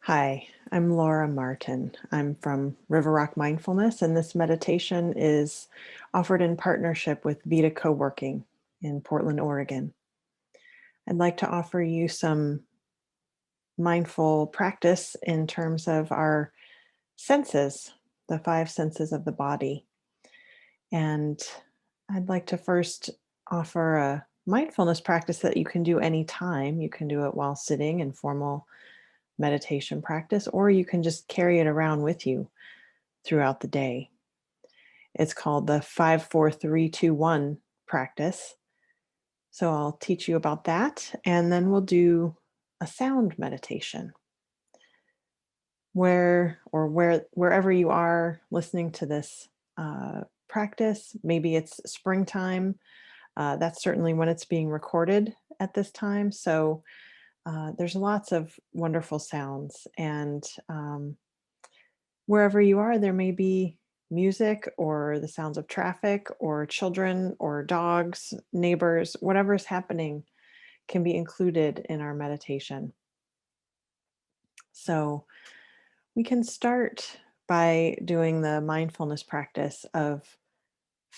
Hi, I'm Laura Martin. I'm from River Rock Mindfulness, and this meditation is offered in partnership with VIDA Coworking in Portland, Oregon. I'd like to offer you some mindful practice in terms of our senses, the five senses of the body. And I'd like to first offer a mindfulness practice that you can do anytime. You can do it while sitting in formal meditation practice, or you can just carry it around with you throughout the day. It's called the 5-4-3-2-1 practice. So I'll teach you about that, and then we'll do a sound meditation wherever you are listening to this practice. Maybe it's springtime. That's certainly when it's being recorded at this time. So there's lots of wonderful sounds, and wherever you are, there may be music or the sounds of traffic or children or dogs, neighbors, whatever's happening can be included in our meditation. So we can start by doing the mindfulness practice of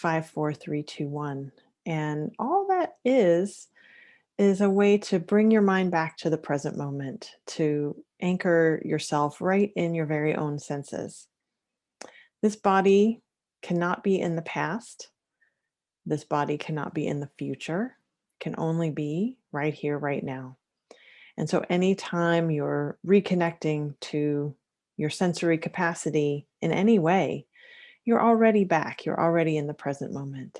5-4-3-2-1. And all that is a way to bring your mind back to the present moment, to anchor yourself right in your very own senses. This body cannot be in the past. This body cannot be in the future. It can only be right here, right now. And so anytime you're reconnecting to your sensory capacity in any way, you're already back. You're already in the present moment.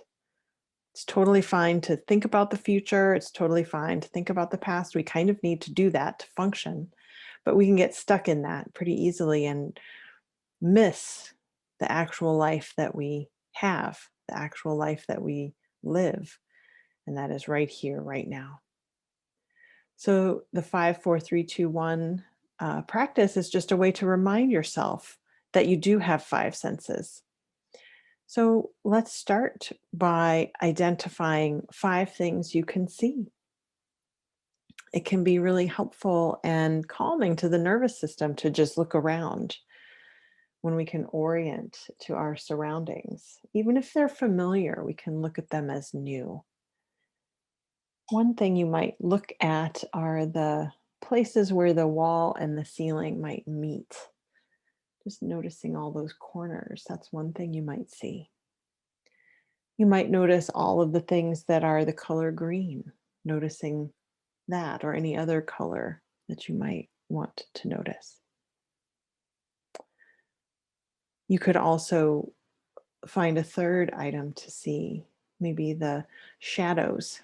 It's totally fine to think about the future. It's totally fine to think about the past. We kind of need to do that to function, but we can get stuck in that pretty easily and miss the actual life that we have, the actual life that we live. And that is right here, right now. So the 5-4-3-2-1 practice is just a way to remind yourself that you do have five senses. So let's start by identifying five things you can see. It can be really helpful and calming to the nervous system to just look around when we can orient to our surroundings. Even if they're familiar, we can look at them as new. One thing you might look at are the places where the wall and the ceiling might meet. Just noticing all those corners. That's one thing you might see. You might notice all of the things that are the color green, noticing that or any other color that you might want to notice. You could also find a third item to see, maybe the shadows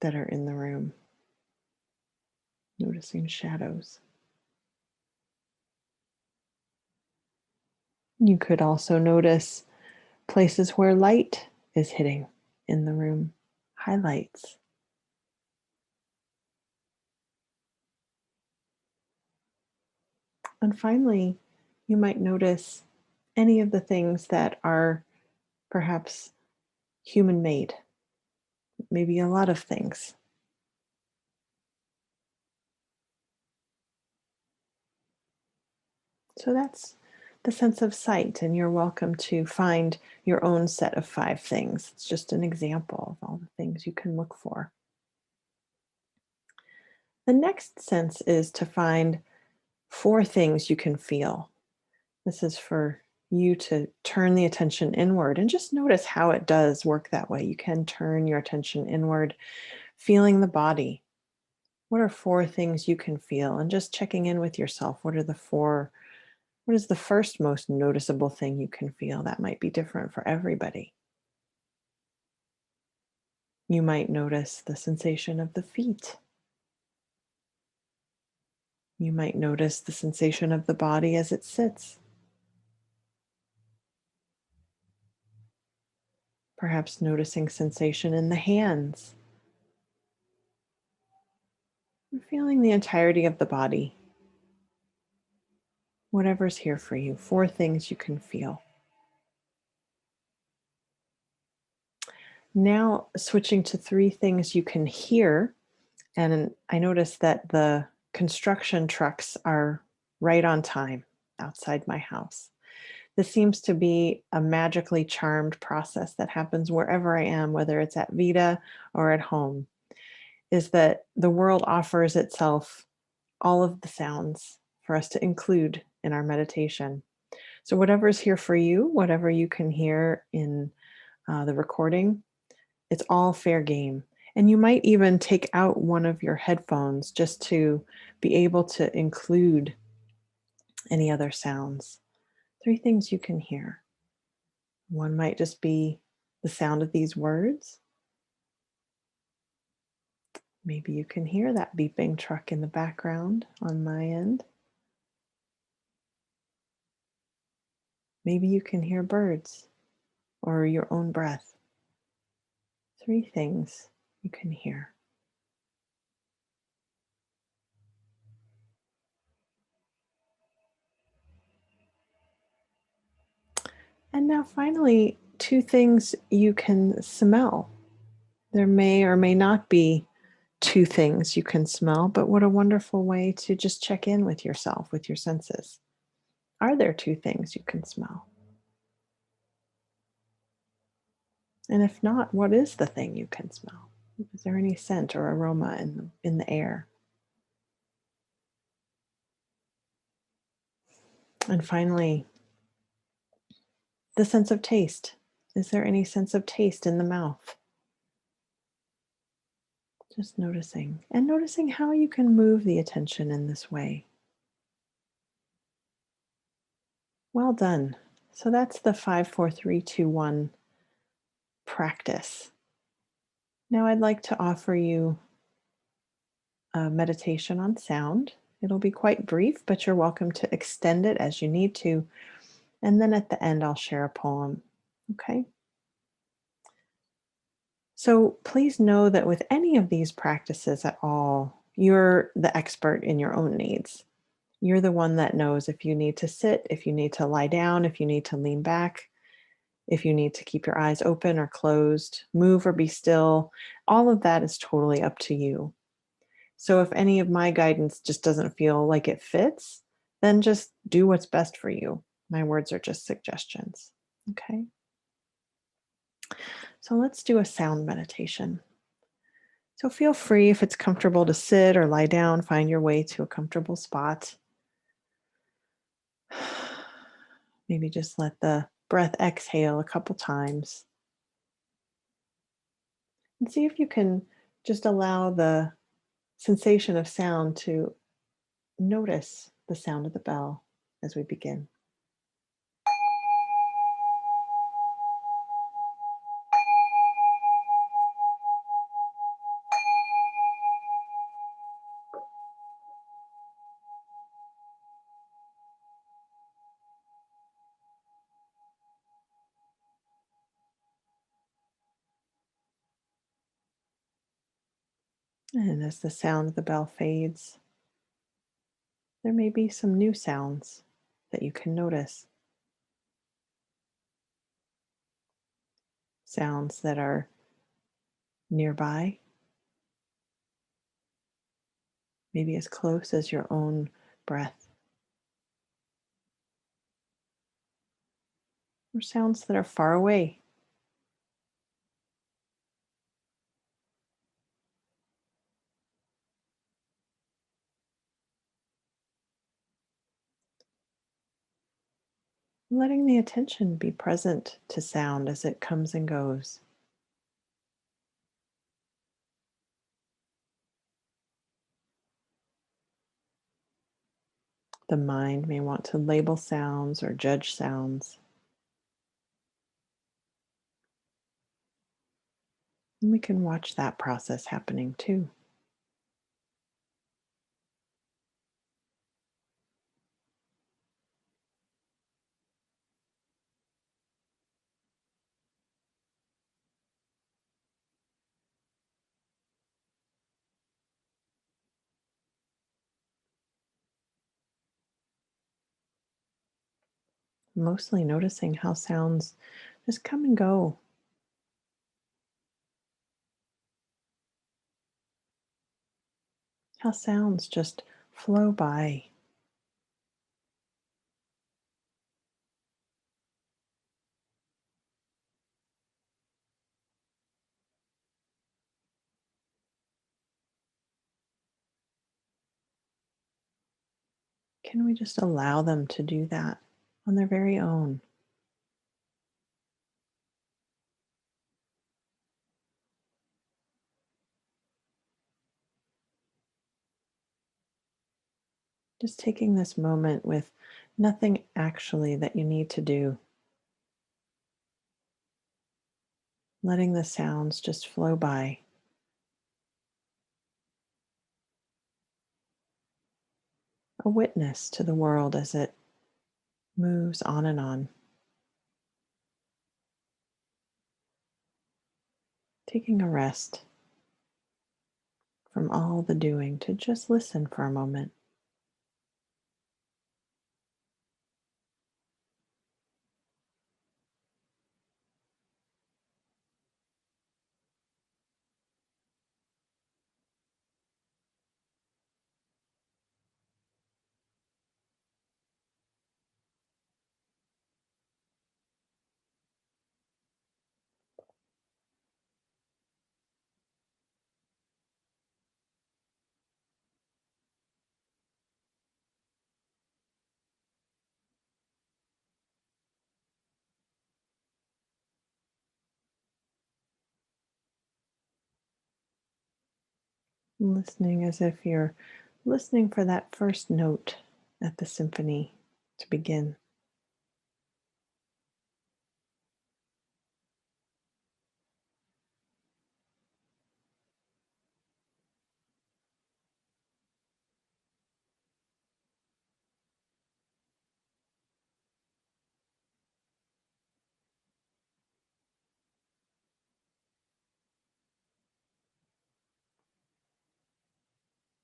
that are in the room, noticing shadows. You could also notice places where light is hitting in the room, highlights. And finally, you might notice any of the things that are perhaps human made, maybe a lot of things. So that's the sense of sight, and you're welcome to find your own set of five things. It's just an example of all the things you can look for. The next sense is to find four things you can feel. This is for you to turn the attention inward and just notice how it does work that way. You can turn your attention inward, feeling the body. What are four things you can feel? And just checking in with yourself. What is the first most noticeable thing you can feel? That might be different for everybody. You might notice the sensation of the feet. You might notice the sensation of the body as it sits. Perhaps noticing sensation in the hands. And feeling the entirety of the body. Whatever's here for you. Four things you can feel. Now switching to three things you can hear. And I noticed that the construction trucks are right on time outside my house. This seems to be a magically charmed process that happens wherever I am, whether it's at VIDA or at home, is that the world offers itself all of the sounds for us to include in our meditation. So, whatever's here for you, whatever you can hear in the recording, it's all fair game. And you might even take out one of your headphones just to be able to include any other sounds. Three things you can hear. One might just be the sound of these words. Maybe you can hear that beeping truck in the background on my end. Maybe you can hear birds or your own breath. Three things you can hear. And now, finally, two things you can smell. There may or may not be two things you can smell, but what a wonderful way to just check in with yourself, with your senses. Are there two things you can smell? And if not, what is the thing you can smell? Is there any scent or aroma in the air? And finally, the sense of taste. Is there any sense of taste in the mouth? Just noticing and noticing how you can move the attention in this way. Well done. So that's the 5, 4, 3, 2, 1 practice. Now I'd like to offer you a meditation on sound. It'll be quite brief, but you're welcome to extend it as you need to. And then at the end, I'll share a poem. Okay? So please know that with any of these practices at all, you're the expert in your own needs. You're the one that knows if you need to sit, if you need to lie down, if you need to lean back, if you need to keep your eyes open or closed, move or be still. All of that is totally up to you. So if any of my guidance just doesn't feel like it fits, then just do what's best for you. My words are just suggestions. Okay. So let's do a sound meditation. So feel free if it's comfortable to sit or lie down, find your way to a comfortable spot. Maybe just let the breath exhale a couple times and see if you can just allow the sensation of sound to notice the sound of the bell as we begin. And as the sound of the bell fades, there may be some new sounds that you can notice. Sounds that are nearby, maybe as close as your own breath, or sounds that are far away. Letting the attention be present to sound as it comes and goes. The mind may want to label sounds or judge sounds. And we can watch that process happening too. Mostly noticing how sounds just come and go, how sounds just flow by. can we just allow them to do that on their very own? Just taking this moment with nothing actually that you need to do, letting the sounds just flow by, a witness to the world as it moves on and on, taking a rest from all the doing to just listen for a moment. Listening as if you're listening for that first note at the symphony to begin.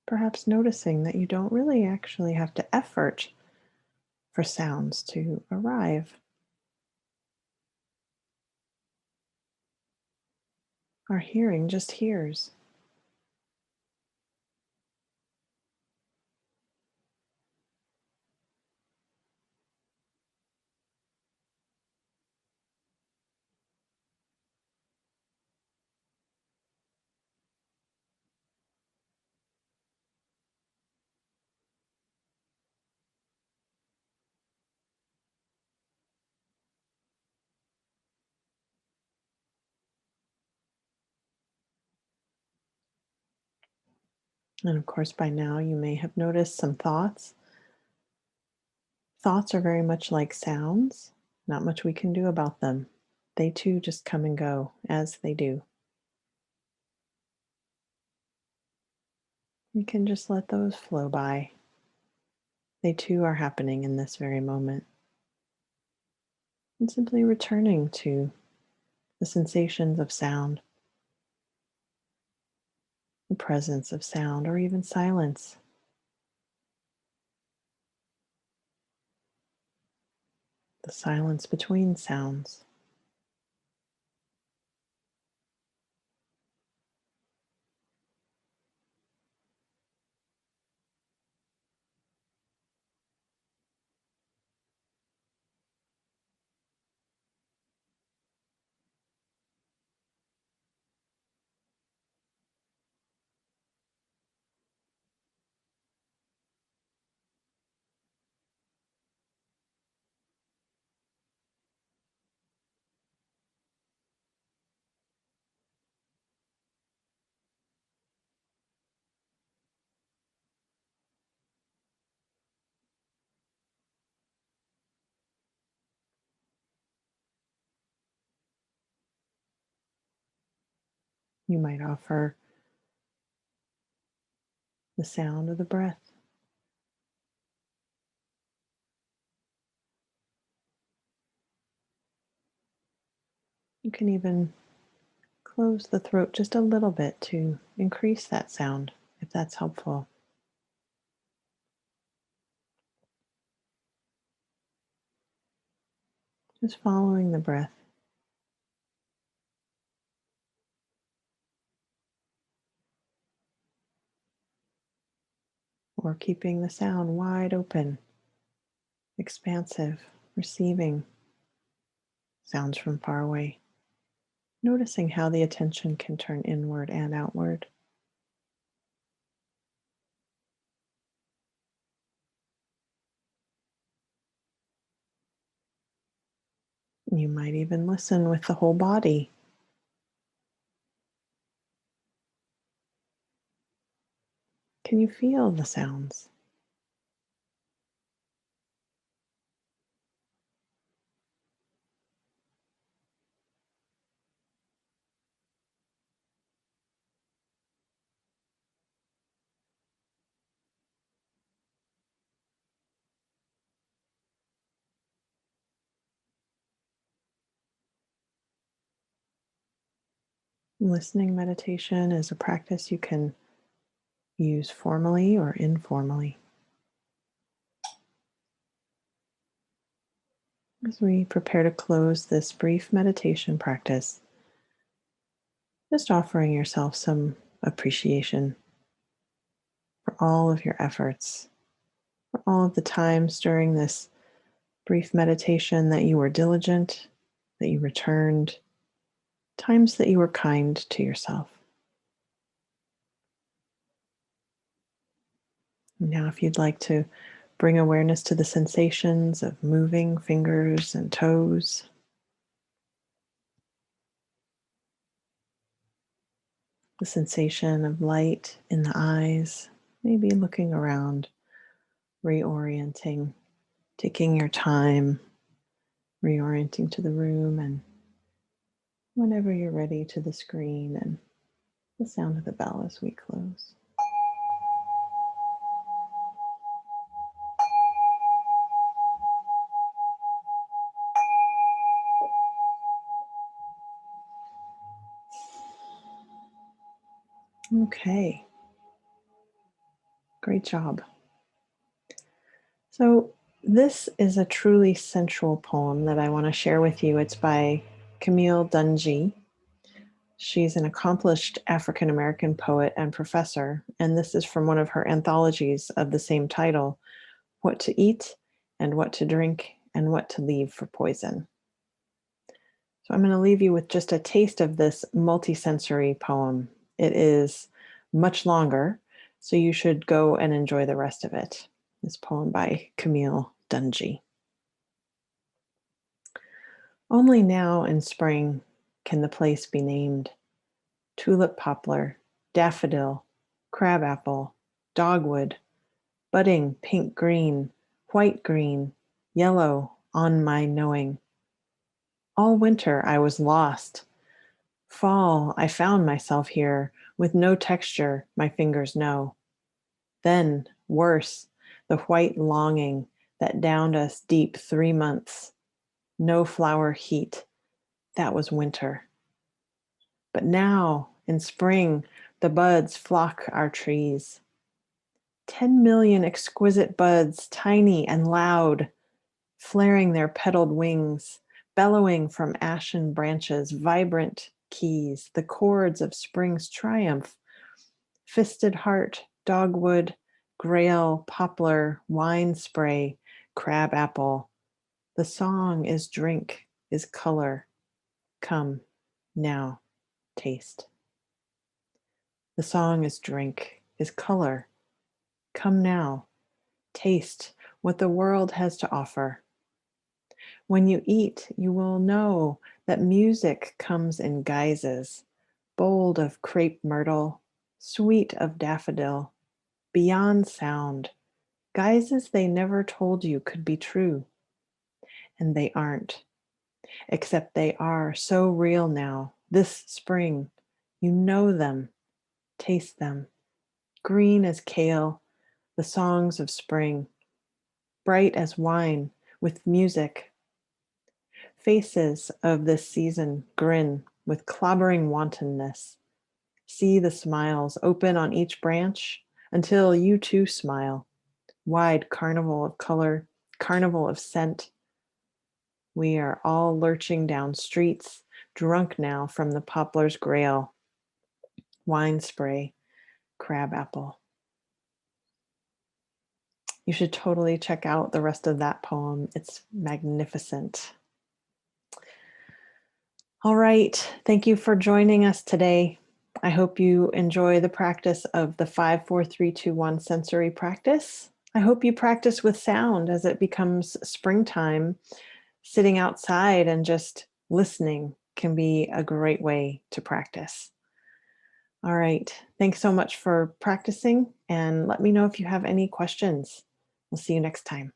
Perhaps noticing that you don't really actually have to effort for sounds to arrive. Our hearing just hears. And of course, by now you may have noticed some thoughts. Thoughts are very much like sounds, not much we can do about them. They too just come and go as they do. We can just let those flow by. They too are happening in this very moment. And simply returning to the sensations of sound, the presence of sound, or even silence, the silence between sounds. You might offer the sound of the breath. You can even close the throat just a little bit to increase that sound if that's helpful. Just following the breath or keeping the sound wide open, expansive, receiving sounds from far away. Noticing how the attention can turn inward and outward. You might even listen with the whole body. Can you feel the sounds? Listening meditation is a practice you can use formally or informally. As we prepare to close this brief meditation practice, just offering yourself some appreciation for all of your efforts, for all of the times during this brief meditation that you were diligent, that you returned, times that you were kind to yourself. Now, if you'd like to bring awareness to the sensations of moving fingers and toes, the sensation of light in the eyes, maybe looking around, reorienting, taking your time, reorienting to the room, and whenever you're ready, to the screen and the sound of the bell as we close. Okay, great job. So, this is a truly sensual poem that I want to share with you. It's by Camille Dungy. She's an accomplished African American poet and professor, and this is from one of her anthologies of the same title, What to Eat and What to Drink and What to Leave for Poison. So I'm going to leave you with just a taste of this multisensory poem. It is much longer, so you should go and enjoy the rest of it. This poem by Camille Dungy. Only now in spring can the place be named. Tulip poplar, daffodil, crabapple, dogwood, budding pink green, white green, yellow on my knowing. All winter I was lost. Fall, I found myself here with no texture my fingers know. Then, worse, the white longing that downed us deep 3 months. No flower heat. That was winter. But now, in spring, the buds flock our trees. 10 million exquisite buds, tiny and loud, flaring their petaled wings, bellowing from ashen branches, vibrant keys, the chords of spring's triumph. Fisted heart, dogwood, grail, poplar, wine spray, crab apple. The song is drink, is color. Come, now, taste. The song is drink, is color. Come now, taste what the world has to offer. When you eat, you will know that music comes in guises, bold of crepe myrtle, sweet of daffodil, beyond sound, guises they never told you could be true. And they aren't, except they are so real now, this spring. You know them, taste them, green as kale, the songs of spring, bright as wine with music. Faces of this season grin with clobbering wantonness. See the smiles open on each branch until you too smile. Wide carnival of color, carnival of scent. We are all lurching down streets, drunk now from the poplar's grail. Wine spray, crab apple. You should totally check out the rest of that poem. It's magnificent. All right. Thank you for joining us today. I hope you enjoy the practice of the 5, 4, 3, 2, 1 sensory practice. I hope you practice with sound as it becomes springtime. sitting outside and just listening can be a great way to practice. All right. Thanks so much for practicing, and let me know if you have any questions. We'll see you next time.